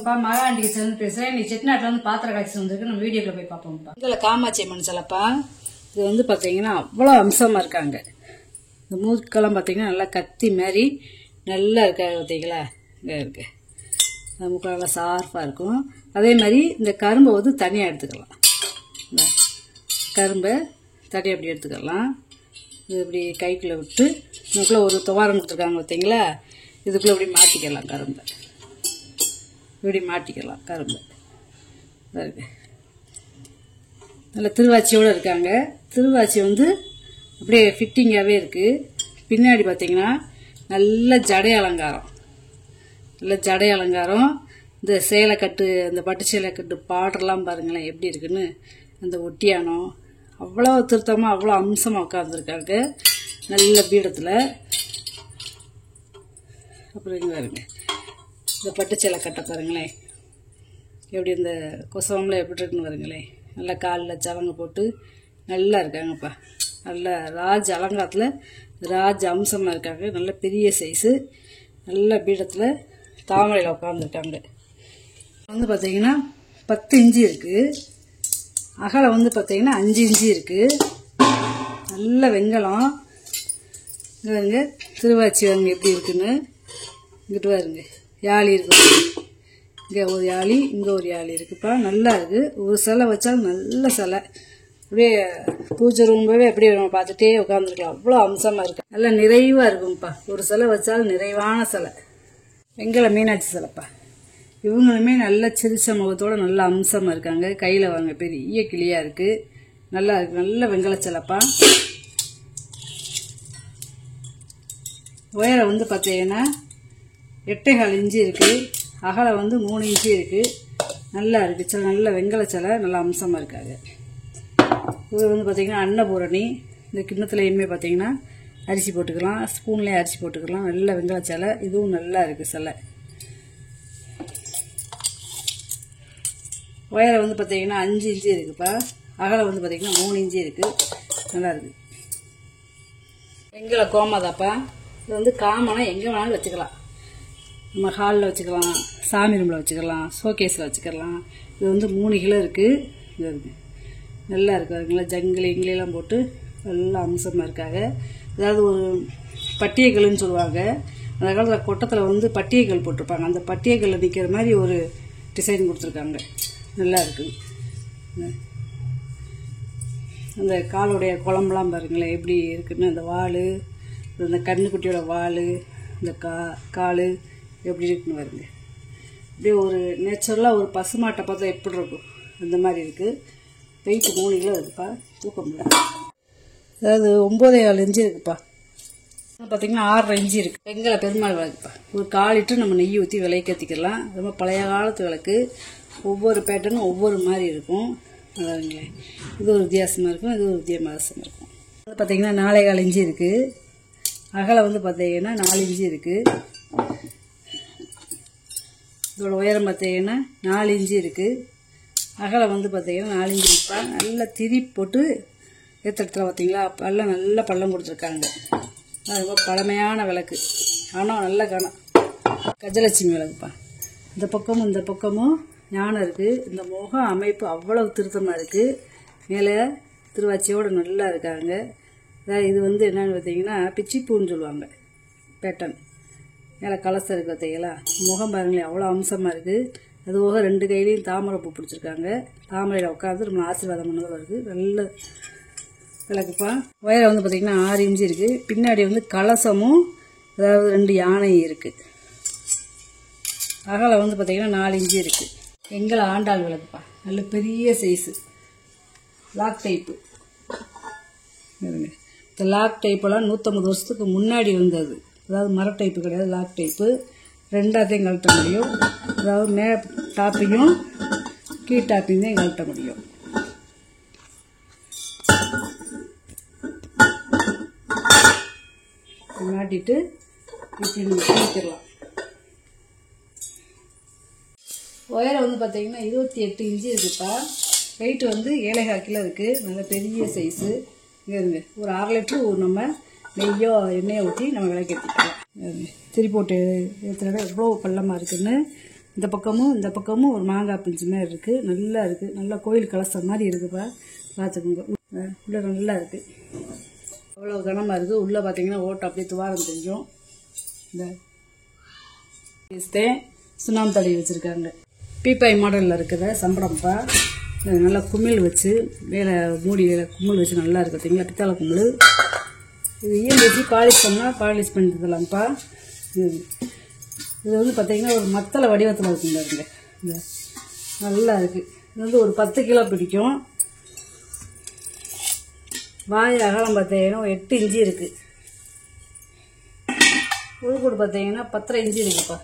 வணக்கம்ப்பா, மகாண்டி கிச்சன் பேசுறேன். இன்னைக்கு செட்டிநாட்டில் வந்து பாத்திர கலெக்ஷன் வந்துருக்கு. நம்ம வீடியோக்குள்ள போய் பார்ப்போம்ப்பா. இதில் காமாட்சி அம்மன் சிலைப்பா. இது வந்து பார்த்தீங்கன்னா அவ்வளோ அம்சமாக இருக்காங்க. இந்த மூக்கெல்லாம் பார்த்தீங்கன்னா நல்லா கத்தி மாதிரி நல்லா இருக்காங்க. பார்த்தீங்களா, இங்கே இருக்கு. அந்த மூக்கெல்லாம் நல்லா சார்பாக இருக்கும். அதே மாதிரி இந்த கரும்பை வந்து தனியாக எடுத்துக்கலாம். இந்த கரும்பை தனியாக அப்படி எடுத்துக்கலாம். இது இப்படி கைக்குள்ளே விட்டு இதுக்குள்ளே ஒரு துவாரம் கொடுத்துருக்காங்க. பார்த்தீங்களா, இதுக்குள்ளே இப்படி மாட்டிக்கலாம். கரும்பை இப்படி மாட்டிக்கலாம். கரும்பு இருக்கு. நல்ல திருவாச்சியோடு இருக்காங்க. திருவாச்சி வந்து அப்படியே ஃபிட்டிங்காகவே இருக்குது. பின்னாடி பார்த்தீங்கன்னா நல்ல ஜடை அலங்காரம். நல்ல ஜடை அலங்காரம். இந்த சேலைக்கட்டு, இந்த பட்டு சேலைக்கட்டு பாடலாம் பாருங்களேன் எப்படி இருக்குன்னு. அந்த ஒட்டியானம் அவ்வளோ திருத்தமாக அவ்வளோ அம்சமாக உட்காந்துருக்காங்க நல்ல பீடத்தில். அப்புறம் இங்கே பாருங்க, இந்த பட்டு சேலை கட்ட பாருங்களேன் எப்படி இந்த கொசவம்ல எப்படி இருக்குன்னு பாருங்களேன். நல்லா காலில் சலங்க போட்டு நல்லா இருக்காங்கப்பா. நல்ல ராஜ அலங்காரத்தில் ராஜ அம்சமாக இருக்காங்க. நல்ல பெரிய சைஸு. நல்ல பீடத்தில் தாமரையில் உட்காந்துருக்காங்க. வந்து பார்த்தீங்கன்னா 10 இன்ச்சு இருக்குது. அகலம் வந்து பார்த்தீங்கன்னா 5 இன்ச்சு இருக்குது. நல்ல வெங்கலம். இங்கே பாருங்க திருவாச்சி வாங்க எப்படி இருக்குன்னு. இங்கிட்டு பாருங்க யாழி இருக்கு. இங்கே ஒரு யாழி, இங்கே ஒரு யாழி இருக்குப்பா. நல்லா இருக்குது. ஒரு சிலை வச்சாலும் நல்ல சிலை. அப்படியே பூஜை ரூம்பவே அப்படியே நம்ம பார்த்துட்டே உட்காந்துருக்கலாம். அவ்வளோ அம்சமாக இருக்கு. நல்லா நிறைவாக இருக்கும்ப்பா. ஒரு சிலை வச்சாலும் நிறைவான சிலை. வெங்கல மீனாட்சி சிலைப்பா. இவங்களுமே நல்ல சிரிச்ச முகத்தோட நல்ல அம்சமாக இருக்காங்க. கையில் வாங்க பெரிய கிளியாக இருக்குது. நல்லா இருக்கு. நல்ல வெங்கல சிலைப்பா. உயரம் வந்து பார்த்தீங்கன்னா 8.25 இன்ச்சு இருக்குது. அகலம் வந்து 3 இன்ச்சு இருக்குது. நல்லா இருக்குது. சில நல்ல வெங்கல சிலை நல்ல அம்சமாக இருக்காங்க. இது வந்து பார்த்திங்கன்னா அன்னபூரணி. இந்த கிண்ணத்துலையுமே பார்த்திங்கன்னா அரிசி போட்டுக்கலாம். ஸ்பூன்லேயே அரிசி போட்டுக்கலாம். நல்ல வெங்கல சிலை. இதுவும் நல்லா இருக்குது சிலை. உயரம் வந்து பார்த்திங்கன்னா 5 இன்ச்சு இருக்குப்பா. அகலம் வந்து பார்த்திங்கன்னா 3 இன்ச்சு இருக்குது. நல்லா இருக்குது. வெங்கல கோமாதாப்பா. இது வந்து காமனாக எங்கே வேணாலும் வச்சுக்கலாம். நம்ம ஹாலில் வச்சுக்கலாம், சாமி ரூமில் வச்சுக்கலாம், ஷோகேஸில் வச்சுக்கலாம். இது வந்து 3 கிலோ இருக்குது. இது இருக்குது. நல்லா இருக்குங்களா. ஜங்கிலி இங்கிலெல்லாம் போட்டு நல்லா அம்சமாக இருக்காங்க. அதாவது ஒரு பட்டியக்கல்லுன்னு சொல்லுவாங்க. அந்த காலத்தில் கொட்டத்தில் வந்து பட்டியக்கல் போட்டிருப்பாங்க. அந்த பட்டியக்கல்லில் நிற்கிற மாதிரி ஒரு டிசைன் கொடுத்துருக்காங்க. நல்லா இருக்குது. அந்த காலுடைய குழம்புலாம் பாருங்களேன் எப்படி இருக்குன்னு. அந்த வால், இந்த கண்ணுக்குட்டியோட வால், இந்த கால் எப்படி இருக்குன்னு பாருங்க. அப்படியே ஒரு நேச்சுரலாக ஒரு பசுமாட்டை பார்த்தா எப்படி இருக்கும் அந்த மாதிரி இருக்குது. வெயிட் 3 கிலோ இருக்குப்பா. தூக்க முடியாது. அதாவது 9.25 இன்ச்சு இருக்குப்பா. பார்த்தீங்கன்னா 6.5 இன்ச்சு இருக்குது. வெங்கல பெருமாள் விளக்குப்பா. ஒரு 1/4 லிட்டர் நம்ம நெய் ஊற்றி விளக்கேற்றிக்கலாம். ரொம்ப பழைய காலத்து விளக்கு. ஒவ்வொரு பேட்டர்னும் ஒவ்வொரு மாதிரி இருக்கும். அதாவதுங்களேன் இது ஒரு வித்தியாசமாக இருக்கும், இது ஒரு வித்தியாசமாக இருக்கும். அது பார்த்தீங்கன்னா 4.25 இன்ச்சு இருக்குது. அகலம் வந்து பார்த்தீங்கன்னா 4 இன்ச்சு இருக்குது. இதோட உயரம் பார்த்தீங்கன்னா 4 இன்ச்சு இருக்குது. அகலம் வந்து பார்த்தீங்கன்னா 4 இன்ச்சு இருப்பா. நல்லா திரி போட்டு ஏற்றத்தில் பார்த்தீங்களா பள்ளம் நல்ல பள்ளம் கொடுத்துருக்காங்க. அது ரொம்ப பழமையான விளக்கு. ஆனால் நல்ல கணம். கஜலட்சுமி விளக்குப்பா. இந்த பக்கமும் இந்த பக்கமும் ஞானம் இருக்குது. இந்த முக அமைப்பு அவ்வளவு திருத்தமாக இருக்குது. மேலே திருவாச்சியோடு நல்லா இருக்காங்க. அதாவது இது வந்து என்னென்னு பார்த்தீங்கன்னா பிச்சிப்பூன்னு சொல்லுவாங்க. பேட்டன் மேலே கலசம் இருக்குது பார்த்தீங்களா. முகம் பாருங்களேன் அவ்வளோ அம்சமாக இருக்குது. அது போக 2 கையிலையும் தாமரை பூ பிடிச்சிருக்காங்க. தாமரையில் உட்காந்து நம்ம ஆசீர்வாதம் பண்ணதாக இருக்குது. நல்ல விளக்குப்பா. உயரம் வந்து பார்த்திங்கன்னா 6 இன்ச்சு இருக்குது. பின்னாடி வந்து கலசமும் அதாவது 2 யானையும் இருக்குது. அகலம் வந்து பார்த்திங்கன்னா 4 இன்ச்சு இருக்குது. எங்களை ஆண்டாள் விளக்குப்பா. நல்ல பெரிய சைஸு லாக் டைப்பு. இந்த லாக் டைப்பெல்லாம் 150 வருஷத்துக்கு முன்னாடி வந்தது. அதாவது மர டைப்பு கிடையாது, லாக் டைப்பு. 2ஆத்தையும் கழட்ட முடியும். அதாவது டாப்பையும் கீழ் டாப்பையும் தான் கழட்ட முடியும். மாட்டிட்டு இப்படி பிடிக்கலாம். உயரம் வந்து பார்த்தீங்கன்னா 28 இன்ச்சு இருக்குப்பா. வெயிட் வந்து 7.25 கிலோ இருக்குது. நல்ல பெரிய சைஸு. இங்கே இருங்க ஒரு 1/2 லிட்டரு நம்ம நெய்யோ எண்ணெயை ஊற்றி நம்ம விளக்கேற்றிக்கலாம். திரி போட்டு ஏற்றுறத எவ்வளோ பள்ளமாக இருக்குதுன்னு இந்த பக்கமும் ஒரு மாங்காய் பிஞ்சு மாதிரி இருக்குது. நல்லா இருக்குது. நல்லா கோயில் கலசம் மாதிரி இருக்குப்பா. பார்த்துக்கோங்க. உள்ளே நல்லா இருக்குது. அவ்வளோ கனமாக இருக்குது. உள்ளே பார்த்தீங்கன்னா ஓட்டை அப்படியே துவாரம் தெரியும். இந்த சுண்ணாம்பு தடவி வச்சுருக்காங்க. பீப்பாய் மாடலில் இருக்கிற சம்பளம்ப்பா. நல்லா குமிழ் வச்சு மேலே மூடி குமிழ் வச்சு நல்லா இருக்குது. பார்த்தீங்களா, பித்தளை குமிழ். இது வச்சு பாலிஷ் பண்ணால் பாலிஷ் பண்ணிடலாம்ப்பா. இது வந்து பார்த்தீங்கன்னா ஒரு மத்தளை வடிவத்தில் இருக்குங்க. இந்த நல்லா இருக்குது. இது வந்து ஒரு 10 கிலோ பிடிக்கும். வாய் அகலம் பார்த்தீங்கன்னா 8 இன்ச்சு இருக்குது. உள்கூடு பார்த்தீங்கன்னா 10.5 இன்ச்சு இருக்குப்பா.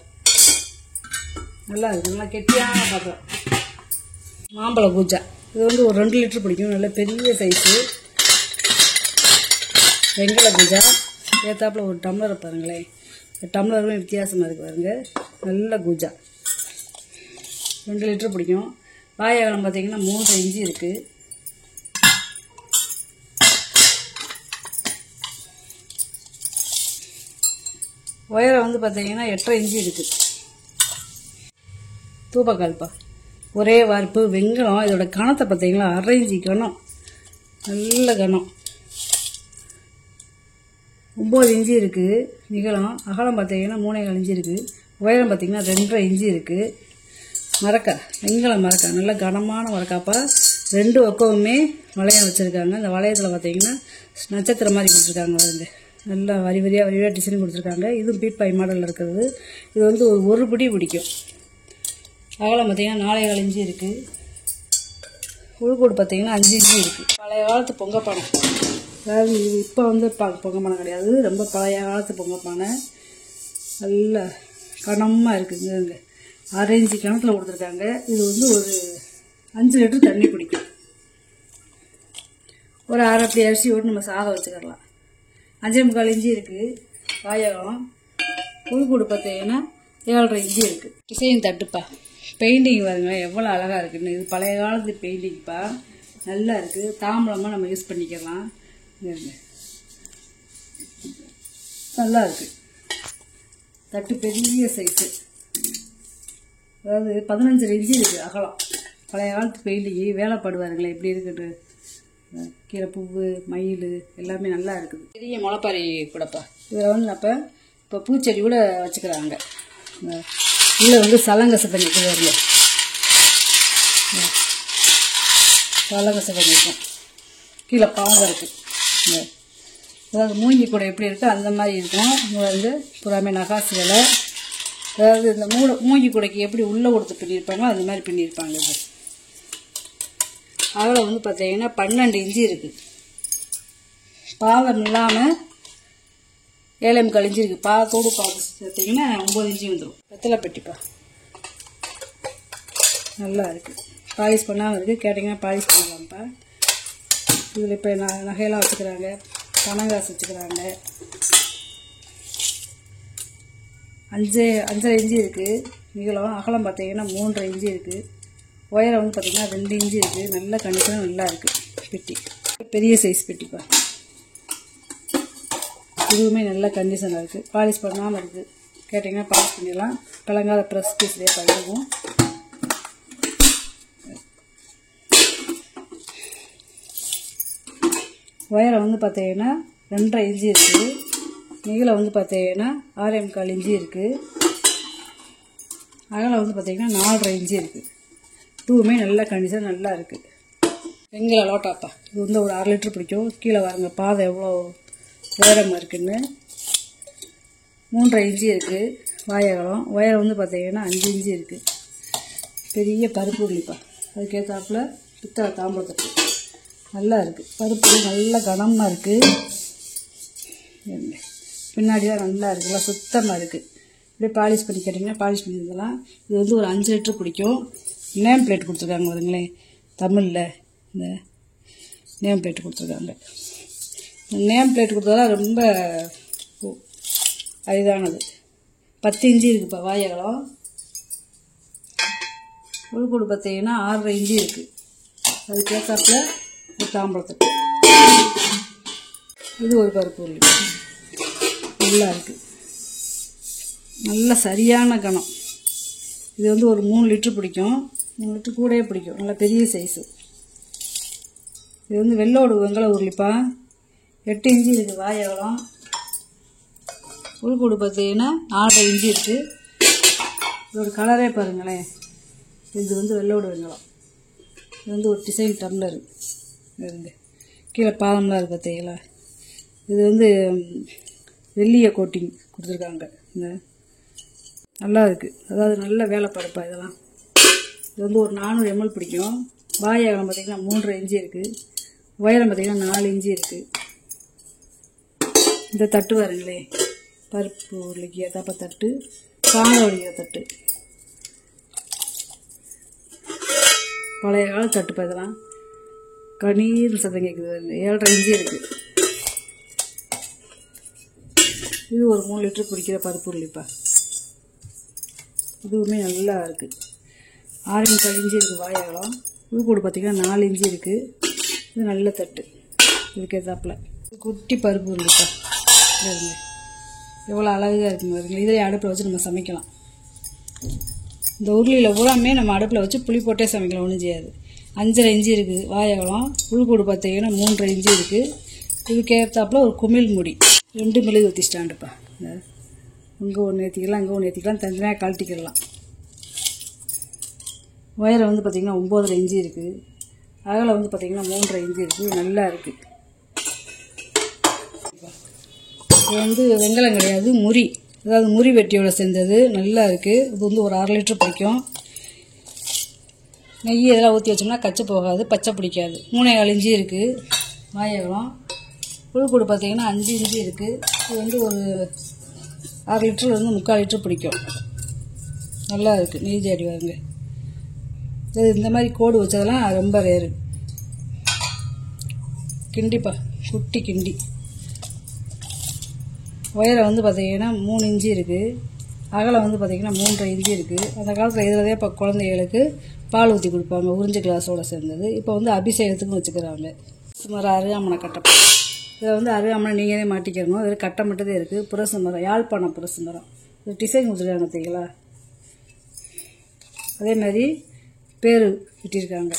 நல்லா இருக்குது. நல்லா கெட்டியான பாத்திரம். மாம்பழ பூஜா இது வந்து ஒரு 2 லிட்டர் பிடிக்கும். நல்ல பெரிய சைஸு. வெங்கல பூஜா ஏத்தாப்புல ஒரு டம்ளரை பாருங்களேன். டம்ளரும் வித்தியாசமாக இருக்குது பாருங்க. நல்ல பூஜா 2 லிட்டர் பிடிக்கும். வாய் அகலம் பார்த்தீங்கன்னா 3.5 இன்ச்சு இருக்குது. உயரம் வந்து பார்த்தீங்கன்னா 8.5 இன்ச்சு இருக்குது. தூப்பக்கால்ப்பா. ஒரே வார்ப்பு வெங்கலம். இதோட கணத்தை பார்த்தீங்களா, 1/2 இன்ச்சு கணம். நல்ல கணம். 9 இன்ச்சு இருக்குது நீளம். அகலம் பார்த்தீங்கன்னா 3.25 இன்ச்சு இருக்குது. உயரம் பார்த்தீங்கன்னா 2.5 இன்ச்சு இருக்குது. மரக்கா, வெங்கலம் மரக்கா. நல்ல கனமான மரக்காப்பா. 2 பக்கமுமே வளையம் வச்சுருக்காங்க. இந்த வளையத்தில் பார்த்தீங்கன்னா நட்சத்திரம் மாதிரி கொடுத்துருக்காங்க. வந்து நல்லா வரி வரியாக டிசைன் கொடுத்துருக்காங்க. இதுவும் பீப்பாய் மாடலில் இருக்கிறது. இது வந்து ஒரு பிடி பிடிக்கும். அகலம் பார்த்தீங்கன்னா 4.25 இன்ச்சு இருக்குது. உள்கூடு பார்த்தீங்கன்னா 5 இன்ச்சு இருக்குது. பழைய காலத்து பொங்கப்பானை. அதாவது இது இப்போ வந்து பொங்கப்பானை கிடையாது. ரொம்ப பழைய காலத்து பொங்கப்பானை. நல்ல கனமாக இருக்குதுங்க. 1/2 இன்ச்சு கணத்தில் கொடுத்துருக்காங்க. இது வந்து ஒரு 5 லிட்டர் தண்ணி பிடிக்கும். ஒரு 1/2 அப்படி அரிசி ஓட்டு நம்ம சாதம் வச்சுக்கலாம். 5.25 இன்ச்சு இருக்குது வாயகம். உள்கூடு பார்த்தீங்கன்னா 7.5 இன்ச்சு இருக்குது. டிசைன் தட்டுப்பா. பெயிண்டிங் பாருங்களேன் எவ்வளோ அழகாக இருக்குன்னு. இது பழைய காலத்து பெயிண்டிங்ப்பா. நல்லா இருக்குது. தாம்பளமாக நம்ம யூஸ் பண்ணிக்கலாம். நல்லா இருக்குது. தட்டு பெரிய சைஸு. அதாவது 15 இன்ச்சு இருக்குது அகலம். பழைய காலத்து பெயிண்டிங்கு வேலைப்படுவாருங்களே எப்படி இருக்குது. கீரை பூவு மயில் எல்லாமே நல்லா இருக்குது. பெரிய முளைப்பாரி கூடப்பா. இதில் வந்து அப்போ இப்போ பூச்செடி கூட வச்சுக்கிறாங்க. உள்ளே வந்து சலங்கசை பண்ணிட்டு வருங்க. சலங்கசை பண்ணியிருக்கோம். கீழே பாகம் இருக்குது. அதாவது மூங்கி கூட எப்படி இருக்கோ அந்த மாதிரி இருக்கும். இங்கே வந்து புறாமே நகாசு வேலை. அதாவது இந்த மூங்கி கூடைக்கு எப்படி உள்ளே கொடுத்து பின்னியிருப்பாங்களோ அந்த மாதிரி பின்னியிருப்பாங்க. இது அகலம் வந்து பார்த்தீங்கன்னா 12 இன்ச்சு இருக்குது. பாகம் இல்லாமல் 7.25 இன்ச்சு இருக்குது. பாகத்தோடு பார்த்து பார்த்தீங்கன்னா 9 இன்ச்சு வந்துடும். வெத்தலை பெட்டிப்பா. நல்லா இருக்குது. பாலிஷ் பண்ணாமல் இருக்குது. கேட்டிங்கன்னா பாலிஷ் பண்ணலாம்ப்பா. இதில் இப்போ நகையெல்லாம் வச்சுக்கிறாங்க. பனங்காசு வச்சுக்கிறாங்க. 5.5 இன்ச்சு இருக்குது நீளம். அகலம் பார்த்தீங்கன்னா 3.5 இன்ச்சு இருக்குது. உயரம் வந்து பார்த்தீங்கன்னா 2 இன்ச்சு இருக்குது. நல்ல கண்டிஷனாக நல்லா இருக்குது பெட்டி. பெரிய சைஸ் பெட்டிப்பா. இதுவுமே நல்ல கண்டிஷனாக இருக்குது. பாலிஷ் பண்ணாமல் இருக்குது. கேட்டிங்கன்னா பாலிஷ் பண்ணிடலாம். பழங்கால ப்ரெஸ் பீஸ்லேயே பண்ணுவோம். உயரம் வந்து பார்த்தீங்கன்னா 2.5 இன்ச்சு இருக்குது. நீளம் வந்து பார்த்தீங்கன்னா 6.25 இன்ச்சு இருக்குது. அகலம் வந்து பார்த்தீங்கன்னா 4.5 இன்ச்சு இருக்குது. இதுவுமே நல்ல கண்டிஷன் நல்லா இருக்குது. வெங்கல லோட்டாப்பா. இது வந்து ஒரு 1/2 லிட்டர் பிடிக்கும். கீழே வாருங்க பாதை எவ்வளோ உயரமாக இருக்குன்னு. 3.5 இன்ச்சு இருக்குது வாயகலம். உயரம் வந்து பார்த்தீங்கன்னா 5 இன்ச்சு இருக்குது. பெரிய பருப்பு உருளிப்பா. அதுக்கேற்றாப்புல பித்தளை தாம்பூலத்தட்டு நல்லா இருக்குது. பருப்பு நல்ல கனமாக இருக்குது. பின்னாடிலாம் நல்லா இருக்குல்ல, சுத்தமாக இருக்குது. இப்படியே பாலிஷ் பண்ணி கேட்டிங்கன்னா பாலிஷ் பண்ணியிருந்தலாம். இது வந்து ஒரு 5 லிட்டர் பிடிக்கும். நேம் பிளேட் கொடுத்துருக்காங்க வருங்களேன். தமிழில் இந்த நேம் பிளேட் கொடுத்துருக்காங்க. நேம் பிளேட் கொடுத்ததெல்லாம் ரொம்ப அரிதானது. 10 இன்ச்சு இருக்குப்பா வாயகலம். உள்கூடு பார்த்தீங்கன்னா 6.5 இன்ச்சு இருக்குது. அதுக்கேற்றாப்புல ஒரு தாம்பழத்தட்டு. இது ஒரு பருப்பு உருளி. நல்லா இருக்குது. நல்ல சரியான கணம். இது வந்து ஒரு 3 லிட்டர் பிடிக்கும், 3 லிட்டர் கூடயே பிடிக்கும், நல்லா பெரிய சைஸு. இது வந்து வெள்ளோடு வெங்காய உருளிப்பா, 8 இன்ச்சு இருக்குது வாய் அகலம். உள்கூடு பார்த்தீங்கன்னா 4 இன்ச்சு இருக்குது. இதோட கலரே பாருங்களேன். இது வந்து வெள்ளோடு வெங்காயம். இது வந்து ஒரு டிசைன் டம்ளர் இருந்து கீழே பாதம்லாம் இருக்குது பார்த்தீங்களா. இது வந்து வெள்ளிய கோட்டிங் கொடுத்துருக்காங்க. இந்த நல்லா இருக்குது, அதாவது நல்ல வேலைப்படுப்பா இதெல்லாம். இது வந்து ஒரு 400 ml பிடிக்கும். வாய் அகலம் பார்த்திங்கன்னா 3.5 இன்ச்சு இருக்குது. உயரம் பார்த்திங்கன்னா 4 இன்ச்சு இருக்குது. இந்த தட்டு பாருங்களே, பருப்பு உருளைக்கு ஏதாப்பா தட்டு, சாதம் வடிக்கிற தட்டு, பழைய கால தட்டுப்பா இதெல்லாம். கணீர் சத்தம் கேட்குது. 7.5 இன்ச்சு இருக்குது. இது ஒரு 3 லிட்டர் பிடிக்கிற பருப்பு உருளிப்பா. இதுவுமே நல்லா இருக்குது. 6.25 இன்ச்சு இருக்குது வாய் அகலம். உள்கூடு பார்த்திங்கன்னா 4 இன்ச்சு இருக்குது. இது நல்ல தட்டு. இதுக்கு ஏதாப்பில் குட்டி பருப்பு உருளிப்பா. பாருங்க எவ்வளோ அழகாக இருக்குங்க பாருங்க. இதிலே அடுப்பில் வச்சு நம்ம சமைக்கலாம். இந்த உருளியில் பூராமே நம்ம அடுப்பில் வச்சு புளி போட்டே சமைக்கலாம், ஒன்றும் செய்யாது. 5.5 இன்ச்சு இருக்குது வாய் அகலம். உள்கூடு பார்த்தீங்கன்னா 3.5 இன்ச்சு இருக்குது. இதுக்கு ஏற்றாப்புல ஒரு குமிழ் மூடி, 2 மெழுகுவர்த்தி ஸ்டாண்டுப்பா. இங்கே ஒன்று ஏற்றிக்கலாம், இங்கே ஒன்று ஏற்றிக்கலாம், தனியாக கழட்டிக்கிடலாம். உயரம் வந்து பார்த்திங்கன்னா 9.5 இன்ச்சு இருக்குது. அகலம் வந்து பார்த்திங்கன்னா 3.5 இன்ச்சு இருக்குது. நல்லா இருக்குது. இது வந்து வெங்காயம் கிடையாது, முறி, அதாவது முறி வெட்டியோட செஞ்சது. நல்லா இருக்குது. இது வந்து ஒரு 1/2 லிட்டர் பிடிக்கும். நெய் இதெல்லாம் ஊற்றி வச்சோம்னா கச்சை போகாது, பச்சை பிடிக்காது. 3.25 இன்ச்சு இருக்குது வாய் அகலம். உள்கூடு பார்த்திங்கன்னா 5 இன்ச்சு இருக்குது. இது வந்து ஒரு 1/2 லிட்டர் வந்து 3/4 லிட்டர் பிடிக்கும். நல்லா இருக்குது. நெய் ஜாடி வாங்க. இது இந்த மாதிரி கோடு வச்சதெல்லாம் ரொம்ப ரேரு. கிண்டிப்பா, குட்டி கிண்டி. உயரம் வந்து பார்த்திங்கன்னா 3 இன்ச்சு இருக்குது. அகலம் வந்து பார்த்திங்கன்னா 3.5 இன்ச்சு இருக்குது. அந்த காலத்தில் இதில் இப்போ குழந்தைகளுக்கு பால் ஊற்றி கொடுப்பாங்க, உறிஞ்சு கிளாஸோடு சேர்ந்தது. இப்போ வந்து அபிஷேகத்துக்கும் வச்சுக்கிறாங்க. சுமார் அருகாமனை கட்டை. இதில் வந்து அருகாமனை நீங்களே மாட்டிக்கிறணும். இதில் கட்டை மட்டும் தான் இருக்குது. புரசு மரம், யாழ்ப்பாணம் புரசு மரம். இது டிசைன் கொடுத்துருக்காங்க பார்த்தீங்களா. அதே மாதிரி பேர் விட்டிருக்காங்க.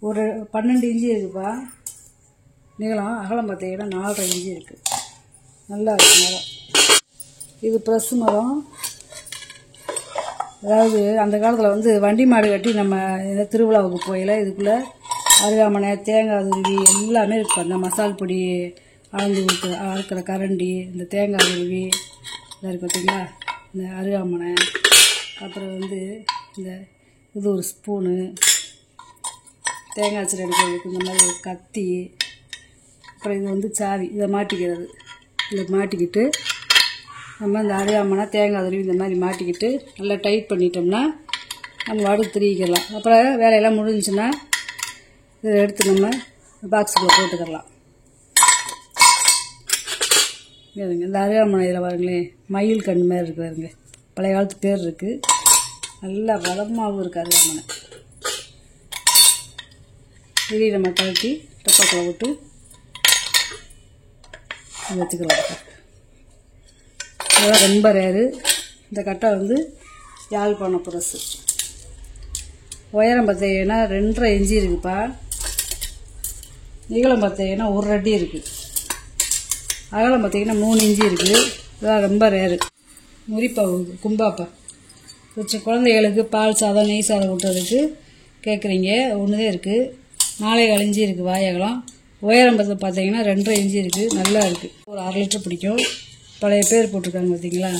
ஒரு 12 இன்ச்சு இருக்குப்பா நீளம். அகலம் பார்த்தீங்கன்னா 4.5 இன்ச்சு இருக்குது. நல்லா இருக்குது மரம். இது ப்ரெஸ் மரம். அதாவது அந்த காலத்தில் வந்து வண்டி மாடு கட்டி நம்ம ஏதாவது திருவிழாவுக்கு போயில இதுக்குள்ளே அருகாமனை, தேங்காய் துருவி எல்லாமே இருக்கும். அந்த மசால் பொடி அளந்து அறுக்கிற கரண்டி, இந்த தேங்காய் துருவி இதாக இருக்குது பார்த்தீங்களா. இந்த அருகாமனை, அப்புறம் வந்து இந்த இது ஒரு ஸ்பூனு, தேங்காய் சிறு எடுக்கிறதுக்கு இந்த மாதிரி ஒரு கத்தி, அப்புறம் இது வந்து சாவி. இதை மாட்டிக்கிறது. இதை மாட்டிக்கிட்டு நம்ம இந்த அருகாமனை, தேங்காய் துருவி இந்த மாதிரி மாட்டிக்கிட்டு நல்லா டைட் பண்ணிட்டோம்னா நம்ம அடுத்து திரிக்கலாம். அப்புறம் வேலையெல்லாம் முடிஞ்சுன்னா இதை எடுத்து நம்ம பாக்ஸுக்குள்ளே போட்டுக்கலாம். இந்த அருகாமனையில் பாருங்களேன், மயில் கண் மாதிரி இருக்கு பாருங்க. பழைய காலத்து பேர் இருக்குது. நல்லா வளமாகவும் இருக்குது அருகாமனை. இதையும் நம்ம கழட்டி டப்பாக்குள்ள விட்டு வச்சுக்கலாம். இதெல்லாம் ரொம்ப ரேரு. இந்த கட்டை வந்து யாழ்ப்பாணம் புரசு. உயரம் பார்த்தீங்கன்னா 2.5 இன்ச்சு இருக்குப்பா. நீளம் பார்த்தீங்கன்னா 1 அடி இருக்குது. அகலம் பார்த்தீங்கன்னா 3 இன்ச்சு இருக்குது. இதெல்லாம் ரொம்ப ரேரு. முறிப்பா கும்பாப்பா வச்சு குழந்தைகளுக்கு பால் சாதம், நெய் சாதம் ஊட்டுறதுக்கு கேட்குறீங்க. ஒன்று தான் இருக்குது. 4.25 இன்ச்சு இருக்குது வாய் அகலம். உயரம் பார்த்தீங்கன்னா 2.5 இன்ச்சு இருக்குது. நல்லா இருக்குது. ஒரு 1/2 லிட்டர் பிடிக்கும். பழைய பேர் போட்டிருக்காங்க பார்த்தீங்களா.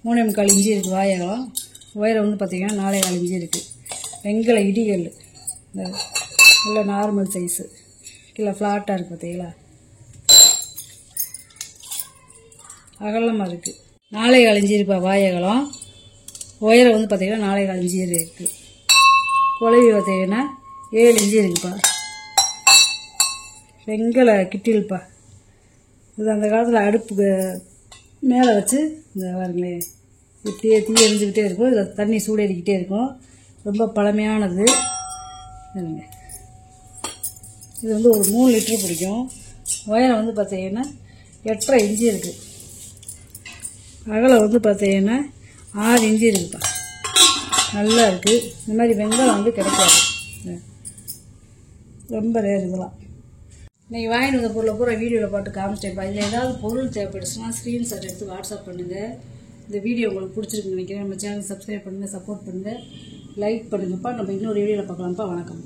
3.25 இன்ச்சு இருக்குது வாய் அகலம். உயரம் வந்து பார்த்திங்கன்னா 4.25 இன்ச்சு இருக்குது. வெங்கல இடிகள் இந்த நல்ல நார்மல் சைஸு, கீழே ஃப்ளாட்டாக இருக்குது பார்த்தீங்களா. அகலமாக இருக்குது. 4.25 இன்ச்சு இருப்பா வாய் அகலம். உயரம் வந்து பார்த்திங்கன்னா 4.25 இன்ச்சு இருக்குது. குழவி பார்த்தீங்கன்னா 7 இன்ச்சு இருக்குப்பா. வெங்கல கிட்டில்ப்பா. இது அந்த காலத்தில் அடுப்புக்கு மேலே வச்சு இந்த பாருங்களேன் இப்படியே தீ எரிஞ்சுக்கிட்டே இருக்கும். இதில் தண்ணி சூடேறிக்கிட்டே இருக்கும். ரொம்ப பழமையானது. இது வந்து ஒரு 3 லிட்டர் பிடிக்கும். உயரம் வந்து பார்த்தீங்கன்னா 8.5 இன்ச்சு இருக்குது. அகலம் வந்து பார்த்தீங்கன்னா 6 இன்ச்சு இருக்குப்பா. நல்லா இருக்குது. இந்த மாதிரி வெங்காயம் வந்து கிடைக்காது, ரொம்ப ரேர் இதெல்லாம். நீங்கள் வாங்கிட்டு வந்த பொருளை பூரா வீடியோவில் போட்டு காமிச்சிட்டேன்ப்பா. இதில் ஏதாவது பொருள் தேவைப்படுச்சுன்னா ஸ்க்ரீன்ஷாட் எடுத்து வாட்ஸ்அப் பண்ணுங்கள். இந்த வீடியோ உங்களுக்கு பிடிச்சிருக்குன்னு நினைக்கிறேன். நம்ம சேனல் சப்ஸ்கிரைப் பண்ணுங்கள், சப்போர்ட் பண்ணுங்கள், லைக் பண்ணுங்கப்பா. நம்ம இன்னொரு வீடியோவில் பார்க்கலாம்ப்பா. வணக்கம்.